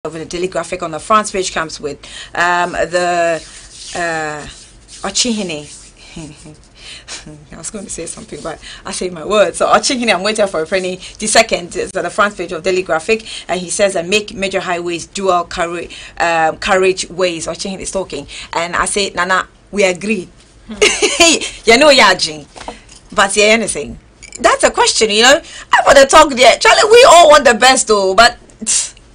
over the daily graphic on the front page comes with the Ochihini. I was going to say something, but I say my words. So Ochihini, I'm waiting for a penny. The second is at the front page of daily graphic, and he says that make major highways dual carriage ways. Ochihini is talking, and I say, Nana, we agree. You know, Yajin, but yeah, anything. That's a question, you know. I want to talk there. Charlie, we all want the best, though, but.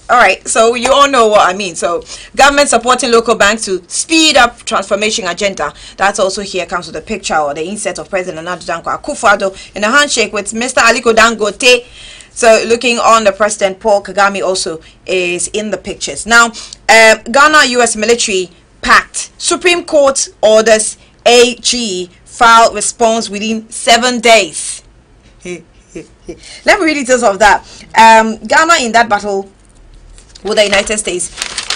All right, so you all know what I mean. So government supporting local banks to speed up transformation agenda. That's also here comes with a picture or the inset of President Nana Danko Akufo-Addo in a handshake with Mr. Aliko Dangote. So looking on, the President Paul Kagame also is in the pictures. Now, Ghana U.S. military pact. Supreme Court orders AG file response within 7 days. Let me read details of that. Ghana in that battle with the United States.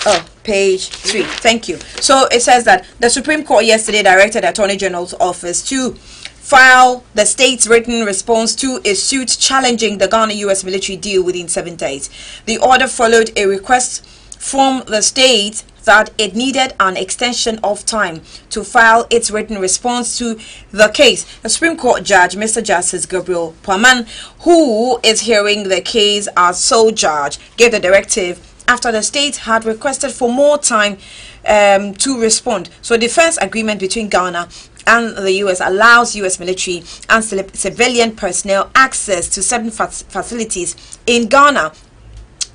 Oh, page 3. Thank you. So it says that the Supreme Court yesterday directed the Attorney General's office to file the state's written response to a suit challenging the Ghana U.S. military deal within 7 days. The order followed a request from the state that it needed an extension of time to file its written response to the case. The Supreme Court judge, Mr. Justice Gabriel Puaman, who is hearing the case as sole judge, gave the directive after the state had requested for more time to respond. So defense agreement between Ghana and the U.S. allows U.S. military and civilian personnel access to certain facilities in Ghana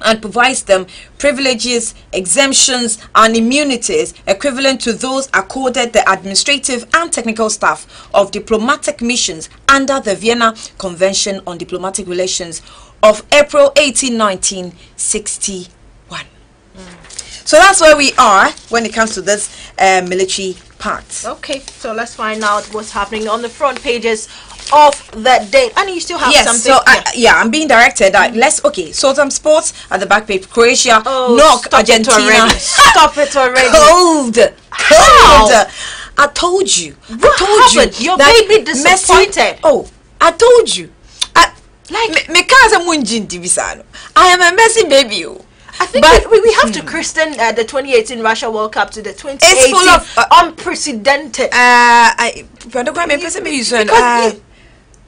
and provides them privileges, exemptions and immunities equivalent to those accorded the administrative and technical staff of diplomatic missions under the Vienna Convention on Diplomatic Relations of April 18, 1961. So that's where we are when it comes to this military pact. Okay, so let's find out what's happening on the front pages of the day. And you still have something. So I'm being directed. Okay, so some sports at the back page. Croatia knock Argentina. Stop it already. Cold. I told you. What happened? Your baby disappointed. I told you. I am a messy baby. I think we have to christen the 2018 Russia World Cup to the 2018 it's full of unprecedented.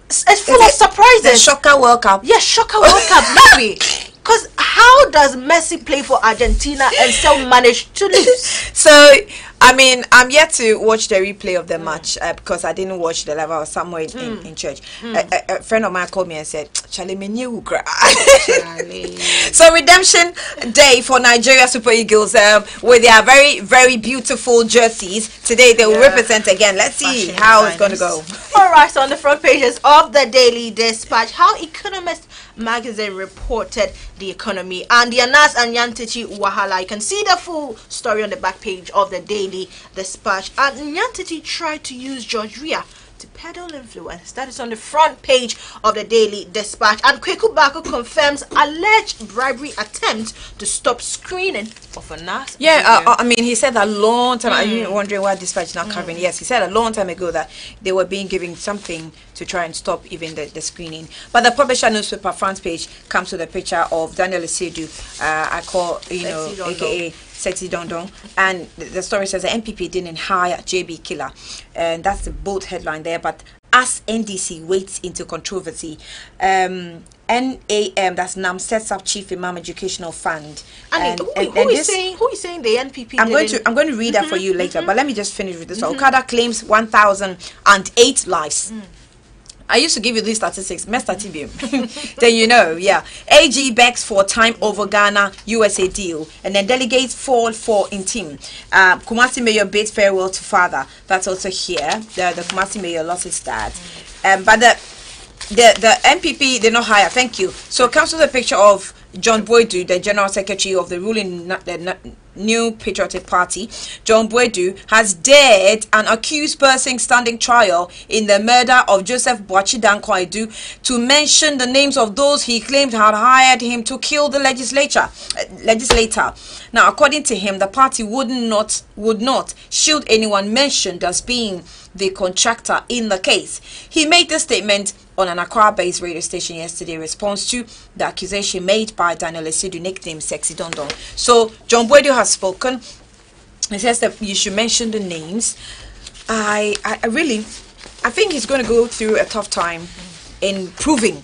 It's full of surprises. The Shocker World Cup. Yes, Shocker World Cup, maybe. Because how does Messi play for Argentina and still manage to lose? So, I mean, I'm yet to watch the replay of the match because I didn't watch the live. I was somewhere in church. A friend of mine called me and said, Charlie, me new cry. So, redemption day for Nigeria Super Eagles with their very, very beautiful jerseys. Today, they will represent again. Let's see how it's going to go. All right, so on the front pages of the Daily Dispatch, how Economist magazine reported the economy and the Anas and Nyantichi Wahala. You can see the full story on the back page of the Daily Dispatch. And Nyantichi tried to use George Weah to peddle influence. That is on the front page of the Daily Dispatch. And Kweku Bako confirms alleged bribery attempt to stop screening of Anas. I mean, he said a long time. Are you wondering why Dispatch is not covering? Yes, he said a long time ago that they were being given something to try and stop even the screening. But the publisher newspaper front page comes with a picture of Daniel Isedu, I call, aka Sexy Dondon, and the story says the NPP didn't hire JB Killer, and that's the bold headline there. But as NDC waits into controversy, NAM, that's NAM, sets up Chief Imam Educational Fund. Who is saying the NPP? I'm going to read that for you later, but let me just finish with this. Okada claims 1,008 lives. I used to give you these statistics. Then you know, AG begs for time over Ghana USA deal, and then delegates fall for in team. Kumasi Mayor bids farewell to father. That's also here. The Kumasi Mayor lost his dad, but the NPP did not hire. Thank you. So comes to the picture of John Boydu, the General Secretary of the ruling New Patriotic Party, John Boadu, has dared an accused person standing trial in the murder of Joseph Boachi Dankwaidu to mention the names of those he claimed had hired him to kill the legislator. Now, according to him, the party would not shield anyone mentioned as being the contractor in the case. He made this statement on an Accra-based radio station yesterday in response to the accusation made by Daniel Esidu, nicknamed Sexy Dondon. So John Boadu has spoken. He says that you should mention the names. I think he's going to go through a tough time in proving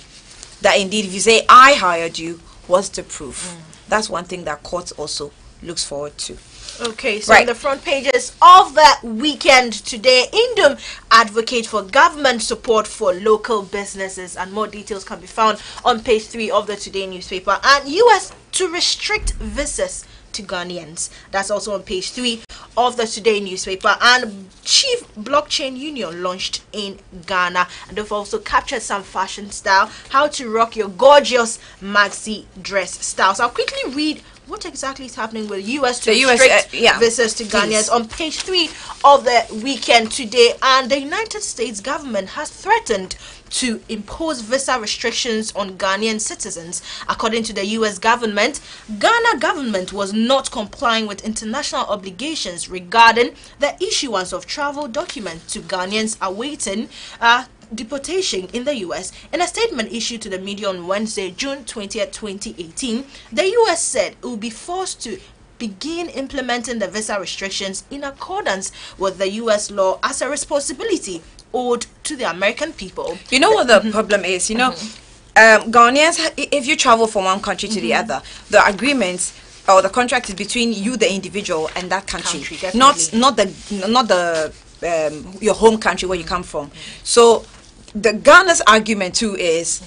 that indeed, if you say I hired you, what's the proof? That's one thing that court also looks forward to. Okay, so on the front pages of the weekend today, Indum advocate for government support for local businesses, and more details can be found on page 3 of the Today newspaper. And US to restrict visas to Ghanaians. That's also on page 3 of the Today newspaper. And Chief Blockchain Union launched in Ghana, and they've also captured some fashion style, how to rock your gorgeous maxi dress style. So I'll quickly read what exactly is happening with US to restrict visas to Ghanaians on page 3 of the weekend today. And the United States government has threatened to impose visa restrictions on Ghanaian citizens. According to the US government, Ghana government was not complying with international obligations regarding the issuance of travel documents to Ghanaians awaiting deportation in the US. In a statement issued to the media on Wednesday, June 20th, 2018, the US said it will be forced to begin implementing the visa restrictions in accordance with the US law as a responsibility owed to the American people. You know what the problem is? You know, Ghanaians, if you travel from one country to the other, the agreements or the contract is between you, the individual, and that country, not the your home country where you come from. So the Ghana's argument too is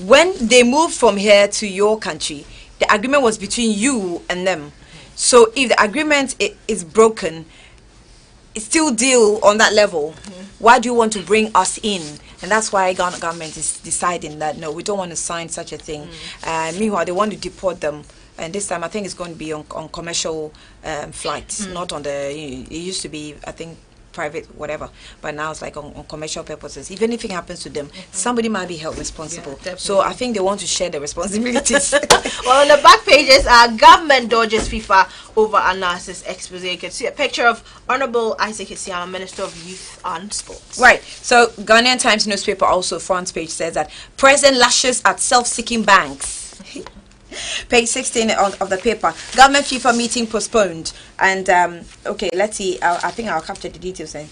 when they moved from here to your country, the agreement was between you and them. So if the agreement is broken, it's still deal on that level. Why do you want to bring us in? And that's why Ghana government is deciding that no, we don't want to sign such a thing. Meanwhile, they want to deport them. And this time, I think it's going to be on commercial flights, not on the. It used to be, I think, private, whatever, but now it's like on commercial purposes. If anything happens to them, somebody might be held responsible. So I think they want to share the responsibilities. Well, on the back pages, government dodges FIFA over analysis expose. You can see a picture of Honorable Isaac Isiama, Minister of Youth and Sports. Right. So Ghanaian Times newspaper also front page says that President lashes at self-seeking banks. Page 16 of the paper, government FIFA meeting postponed. And okay, let's see, I think I'll capture the details then.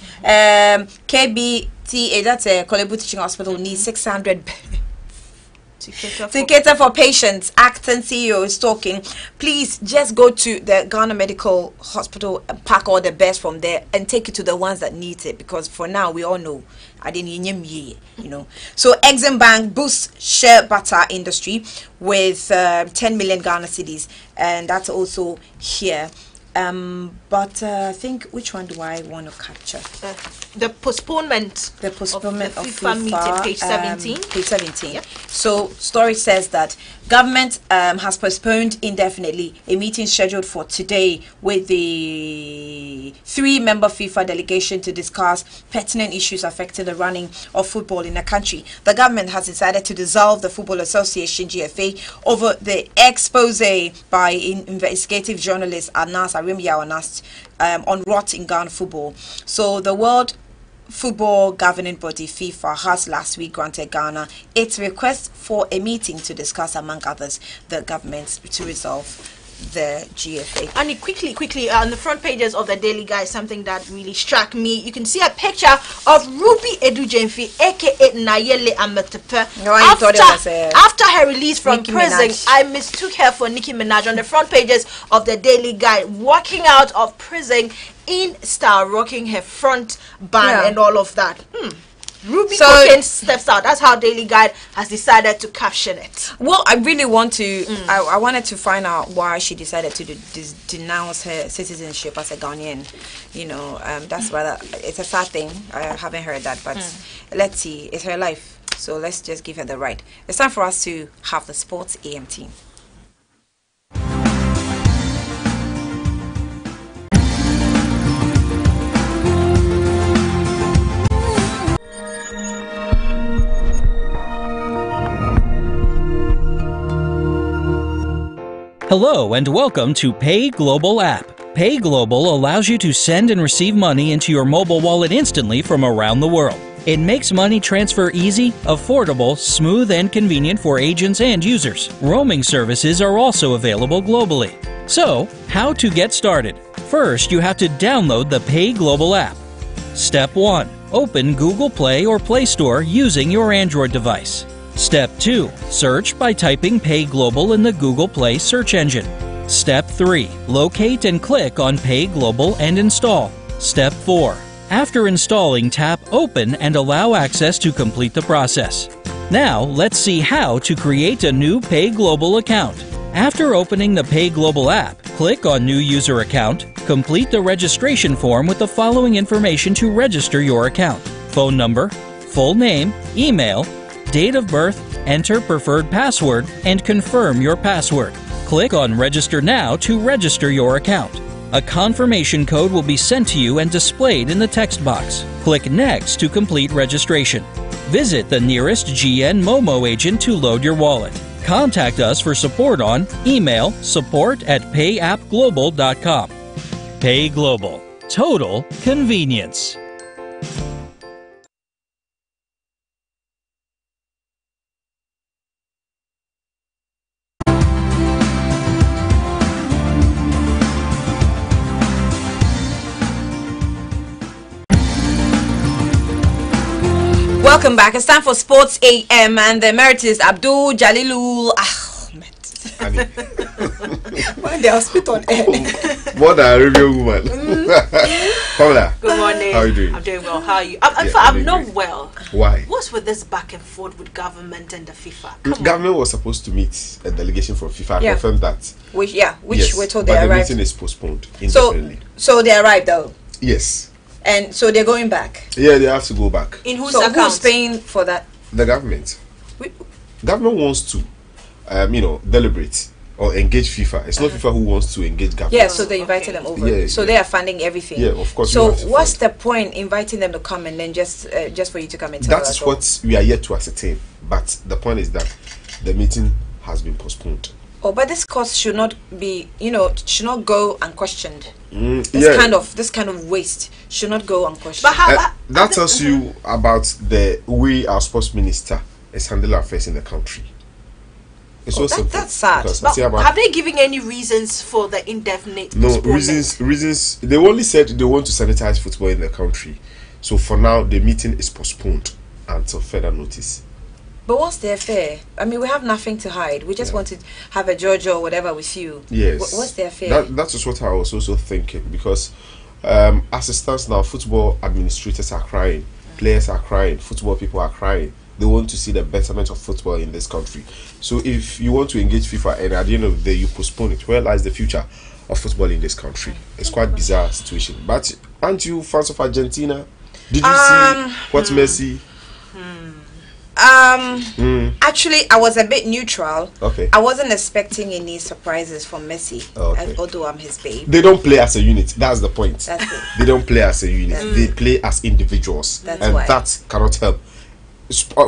KBTA, that's a Kolebu Teaching Hospital, needs 600 to cater for patients. Acting CEO is talking. Please just go to the Ghana Medical Hospital and pack all the best from there and take it to the ones that need it, because for now we all know I didn't you know. So Exim Bank boosts share butter industry with 10 million Ghana cedis, and that's also here. But I think, which one do I want to capture? The postponement of FIFA meeting, page 17. Page 17. Yep. So story says that government has postponed indefinitely a meeting scheduled for today with the 3-member FIFA delegation to discuss pertinent issues affecting the running of football in the country. The government has decided to dissolve the Football Association GFA over the expose by investigative journalist Anas Anas on rot in Ghana football. So the World Football Governing Body FIFA has last week granted Ghana its request for a meeting to discuss, among others, the government to resolve the GFA. And quickly on the front pages of the Daily Guide, something that really struck me. You can see a picture of Ruby Edu-Gntv, aka Nayele Ametepe. After her release from prison, I mistook her for Nicki Minaj. On the front pages of the Daily Guide, walking out of prison in style, rocking her front band and all of that. Ruby steps out. That's how Daily Guide has decided to caption it. Well, I really want to. I wanted to find out why she decided to denounce her citizenship as a Ghanaian. You know, that's rather. It's a sad thing. I haven't heard that, but let's see. It's her life, so let's just give her the right. It's time for us to have the Sports AM team. Hello and welcome to Pay Global app. Pay Global allows you to send and receive money into your mobile wallet instantly from around the world. It makes money transfer easy, affordable, smooth, and convenient for agents and users. Roaming services are also available globally. So, how to get started? First, you have to download the Pay Global app. Step 1. Open Google Play or Play Store using your Android device. Step 2. Search by typing Pay Global in the Google Play search engine. Step 3. Locate and click on Pay Global and install. Step 4. After installing, tap Open and allow access to complete the process. Now, let's see how to create a new Pay Global account. After opening the Pay Global app, click on New User Account. Complete the registration form with the following information to register your account: phone number, full name, email, date of birth, enter preferred password, and confirm your password. Click on Register Now to register your account. A confirmation code will be sent to you and displayed in the text box. Click Next to complete registration. Visit the nearest GN Momo agent to load your wallet. Contact us for support on email support@payappglobal.com. Pay Global. Total convenience. Welcome back. It's time for Sports AM, and the emeritus Abdul Jalilul Ahmed. When they are spit on air. What a review woman. Paula. Good morning. How are you doing? I'm doing well. How are you? I'm not well. Why? What's with this back and forth with government and the FIFA? Government was supposed to meet a delegation from FIFA. I confirmed that. Which yes, we're told but they the arrived. meeting is postponed indefinitely. So they arrived though. Yes. And so they're going back. Yeah, they have to go back. In whose So account? who's paying for that? The government. We- Government wants to, deliberate or engage FIFA. It's not FIFA who wants to engage government. Yeah, so they invited them over. Yeah, so yeah. they are funding everything. Yeah, of course. So we have to what's fund. the point inviting them to come and then just for you to come and tell That us? is what we are yet to ascertain. But the point is that the meeting has been postponed. Oh, but this cost should not be, should not go unquestioned. This kind of waste should not go unquestioned. But how? That tells you about the way our sports minister is handling affairs in the country. It's so simple. That's sad. Because But Asiaba- have they given any reasons for the indefinite no postponement? reasons. They only said they want to sanitize football in the country. So for now, the meeting is postponed until further notice. But what's their fear? I mean, we have nothing to hide. We just want to have a Georgia or whatever with you. Yes. What's their fear? That is what I was also thinking, because as it stands now, football administrators are crying, players are crying, football people are crying. They want to see the betterment of football in this country. So if you want to engage FIFA and at the end of the day you postpone it, where lies the future of football in this country? It's quite a bizarre situation. But aren't you fans of Argentina? Did you see what Messi? Actually, I was a bit neutral. Okay. I wasn't expecting any surprises from Messi, Okay. although I'm his babe. They don't play as a unit. That's the point. That's it. They don't play as a unit. They play as individuals. That's and why. that cannot help.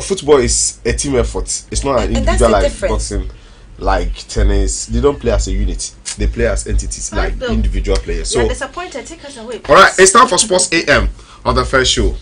Football is a team effort. It's not an And that's individual the like difference. boxing, like tennis. They don't play as a unit. They play as entities, like Bill, individual players. You're So, disappointed. Take us away. all right, it's time for Sports AM on the first show.